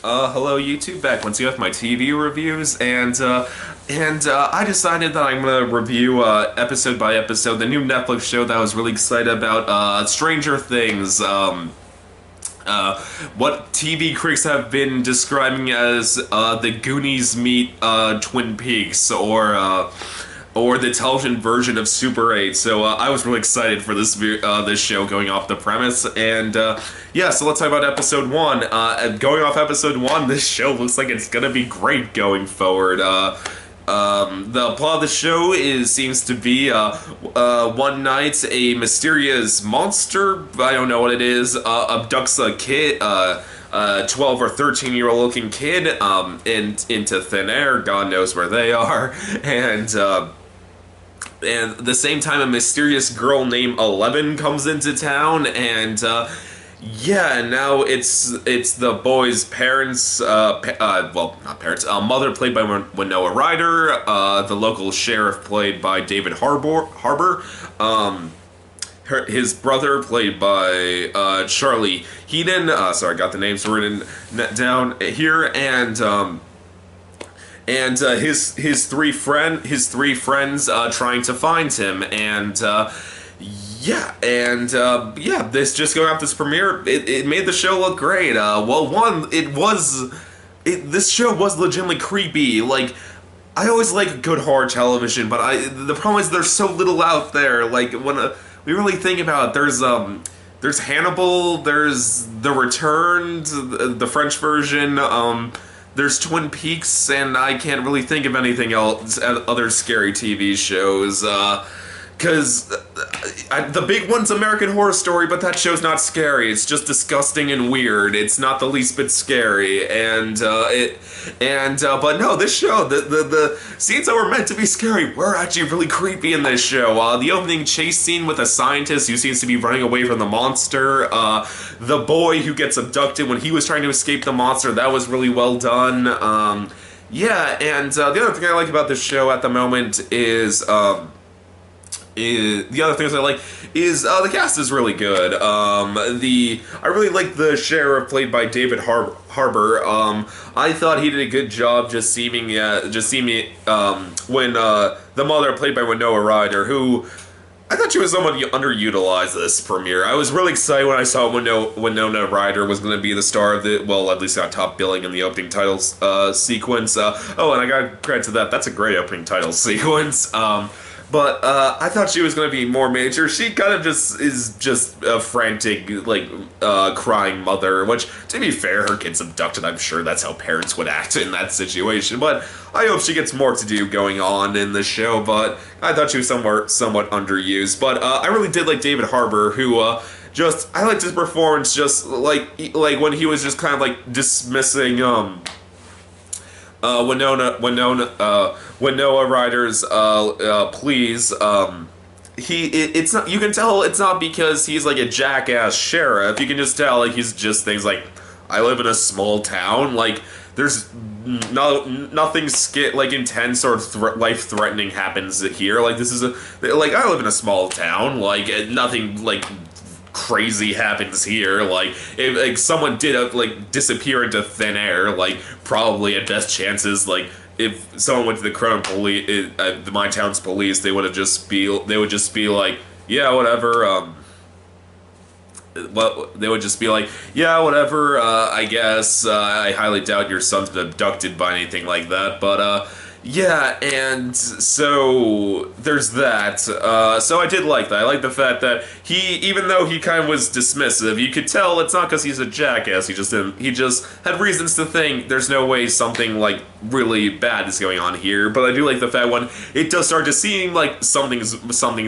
Hello YouTube, back once again with my TV reviews, and I decided that I'm gonna review episode by episode the new Netflix show that I was really excited about, Stranger Things. What TV critics have been describing as the Goonies meet Twin Peaks, or the television version of Super 8. So I was really excited for this show going off the premise, and yeah, so let's talk about episode 1. Going off episode 1, this show looks like it's gonna be great going forward. The plot of the show seems to be one night a mysterious monster, I don't know what it is, abducts a kid, 12 or 13-year-old looking kid, into thin air. God knows where they are, and at the same time, a mysterious girl named 11 comes into town, and yeah, and now it's the boy's parents, well, not parents, mother played by Winona Ryder, the local sheriff played by David Harbour, his brother played by Charlie Heaton. Sorry, I got the names written down here, and his three friends trying to find him, and yeah, this just going off this premiere, it made the show look great. Well, one, this show was legitimately creepy. Like, I always like good horror television, but the problem is there's so little out there. Like, when we really think about it, there's Hannibal, there's The Returned, the French version, there's Twin Peaks, and I can't really think of anything else, other scary TV shows, because the big one's American Horror Story, but that show's not scary. It's just disgusting and weird. It's not the least bit scary, but no, this show, the scenes that were meant to be scary were actually really creepy in this show. The opening chase scene with a scientist who seems to be running away from the monster, the boy who gets abducted when he was trying to escape the monster, that was really well done. Yeah, and the other thing I like about this show at the moment is the other things I like is the cast is really good. I really like the sheriff played by David Harbour. I thought he did a good job just seeming when the mother played by Winona Ryder, who I thought she was somewhat underutilized this premiere. I was really excited when I saw Winona Ryder was going to be the star of the, well, at least got top billing in the opening titles sequence. Oh, and I got credit to that. That's a great opening title sequence. But I thought she was going to be more major. She kind of is just a frantic, like, crying mother, which, to be fair, her kid's abducted. I'm sure that's how parents would act in that situation. But I hope she gets more to do going on in the show, but I thought she was somewhat underused. But I really did like David Harbour, who I liked his performance, just like when he was just kind of like dismissing Winona Ryder's pleas. It's not, you can tell it's not because he's like a jackass sheriff. You can just tell, like, he's just things like, I live in a small town, like, there's nothing like intense or life-threatening happens here. Like, this is like, I live in a small town, like, nothing like crazy happens here. Like, if someone did disappear into thin air, like, probably at best chances, like, if someone went to the Crown police, my town's police, they would just be like, yeah, whatever. They would just be like, yeah, whatever. I guess I highly doubt your son's been abducted by anything like that, but yeah, and so there's that. So I did like that. I like the fact that even though he kind of was dismissive, you could tell it's not because he's a jackass. He just had reasons to think there's no way something like really bad is going on here. But I do like the fact when it does start to seem like something's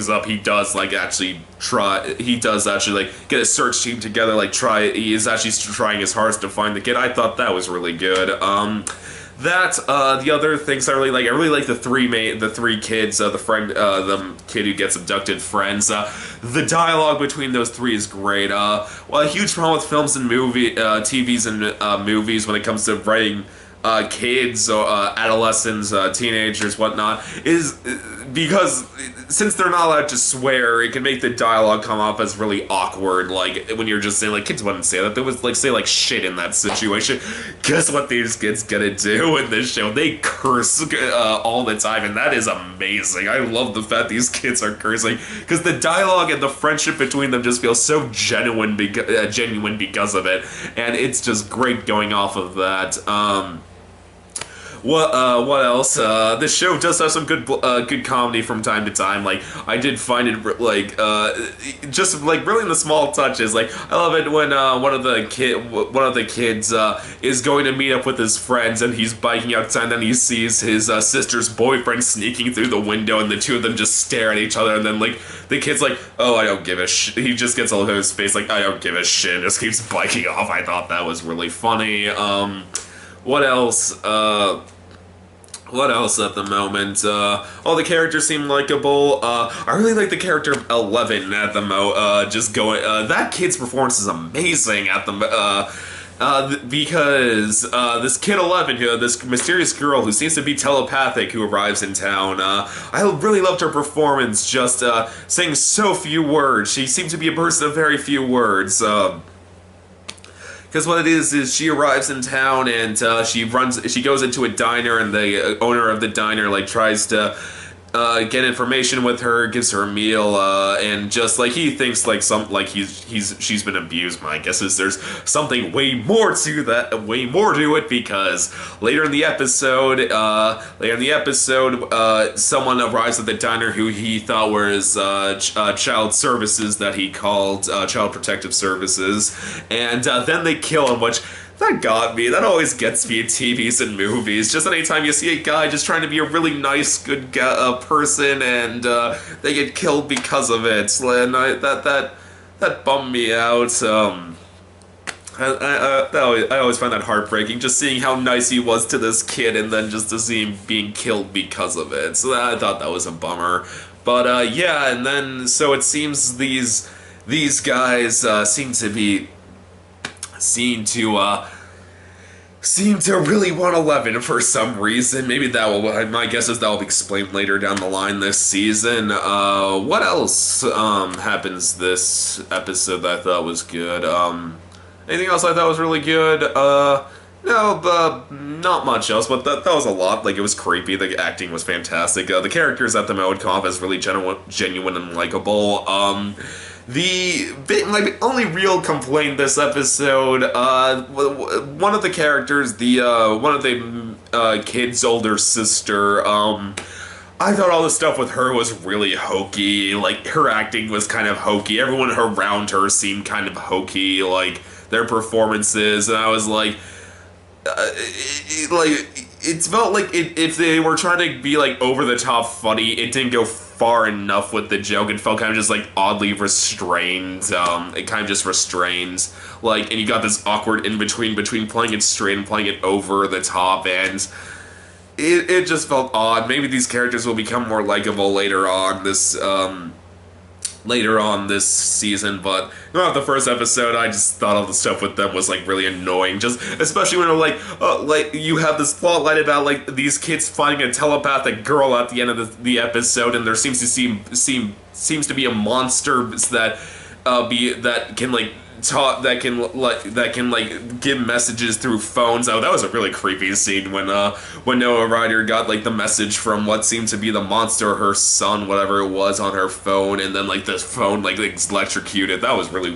up, he does like actually try. He does actually like get a search team together. Like he is actually trying his hardest to find the kid. I thought that was really good. The other things I really like the three kids, the kid who gets abducted, friends. The dialogue between those three is great. Well, a huge problem with films and TVs and movies when it comes to writing kids, adolescents, teenagers, whatnot, is because since they're not allowed to swear, it can make the dialogue come off as really awkward. Like when you're just saying, like, kids wouldn't say that. They would like say like shit in that situation. Guess what these kids gonna do in this show? They curse all the time, and that is amazing. I love the fact these kids are cursing because the dialogue and the friendship between them just feels so genuine, genuine because of it, and it's just great going off of that. What else? This show does have some good comedy from time to time. Like I did find it just like really in the small touches. Like I love it when one of the kids is going to meet up with his friends and he's biking outside and then he sees his sister's boyfriend sneaking through the window and the two of them just stare at each other and then like the kid's like, oh, I don't give a shit. He just gets a look at his face like, I don't give a shit, and just keeps biking off. I thought that was really funny. What else? What else at the moment? All the characters seem likable. I really like the character of 11 at the just going. That kid's performance is amazing at the because this kid 11, this mysterious girl who seems to be telepathic, who arrives in town. I really loved her performance. Just saying so few words. She seemed to be a person of very few words. Because what it is she arrives in town and she goes into a diner and the owner of the diner like tries to get information with her, gives her a meal, and just like he thinks like she's been abused. My guess is there's something way more to it because later in the episode, someone arrives at the diner who he thought was child services that he called child protective services, and then they kill him, which. That got me. That always gets me in TVs and movies. Just anytime you see a guy just trying to be a really nice, good person, and they get killed because of it, and that bummed me out. I always find that heartbreaking. Just seeing how nice he was to this kid, and then just to see him being killed because of it. So I thought that was a bummer. But yeah, and then so it seems these guys seem to really want 11 for some reason. Maybe my guess is that will be explained later down the line this season. What else happens this episode that I thought was good? Anything else I thought was really good? No, not much else, but that was a lot. Like, it was creepy, the acting was fantastic. The characters at the Mode Conf is really genuine and likable. My only real complaint this episode, one of the characters, one of the kid's older sister, I thought all the stuff with her was really hokey. Like, her acting was kind of hokey. Everyone around her seemed kind of hokey, like, their performances, and I was like, it felt like if they were trying to be, like, over-the-top funny, it didn't go far enough with the joke. It felt kind of just like oddly restrained. It kind of just restrains, like, and you got this awkward in between playing it straight and playing it over the top, and it just felt odd. Maybe these characters will become more likable later on this season, but not the first episode. I just thought all the stuff with them was like really annoying. Just especially when like you have this plot line about like these kids finding a telepathic girl at the end of the episode, and there seems to be a monster that can like talk, that can give messages through phones. Oh, that was a really creepy scene when Noah Ryder got like the message from what seemed to be the monster, her son, whatever it was, on her phone, and then like this phone like electrocuted. That was really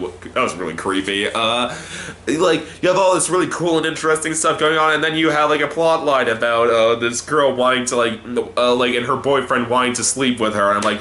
creepy. Like you have all this really cool and interesting stuff going on, and then you have like a plot line about this girl wanting to and her boyfriend wanting to sleep with her, and I'm like,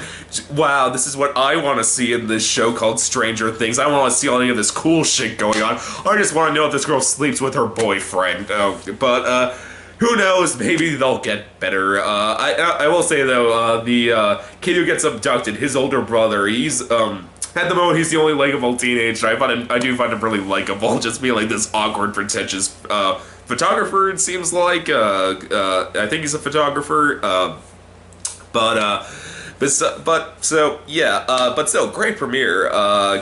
wow, this is what I want to see in this show called Stranger Things. I don't want to see any of this cool shit going on. I just want to know if this girl sleeps with her boyfriend. But who knows? Maybe they'll get better. I will say though, the kid who gets abducted, his older brother, he's at the moment he's the only likable teenager. I do find him really likable, just being like this awkward, pretentious photographer. It seems like I think he's a photographer. But still, great premiere,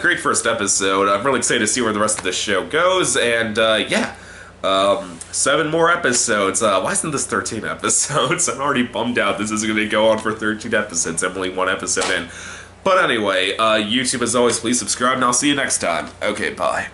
great first episode. I'm really excited to see where the rest of the show goes, and yeah, 7 more episodes. Why isn't this 13 episodes? I'm already bummed out this is going to go on for 13 episodes. I'm only 1 episode in. But anyway, YouTube, as always, please subscribe, and I'll see you next time. Okay, bye.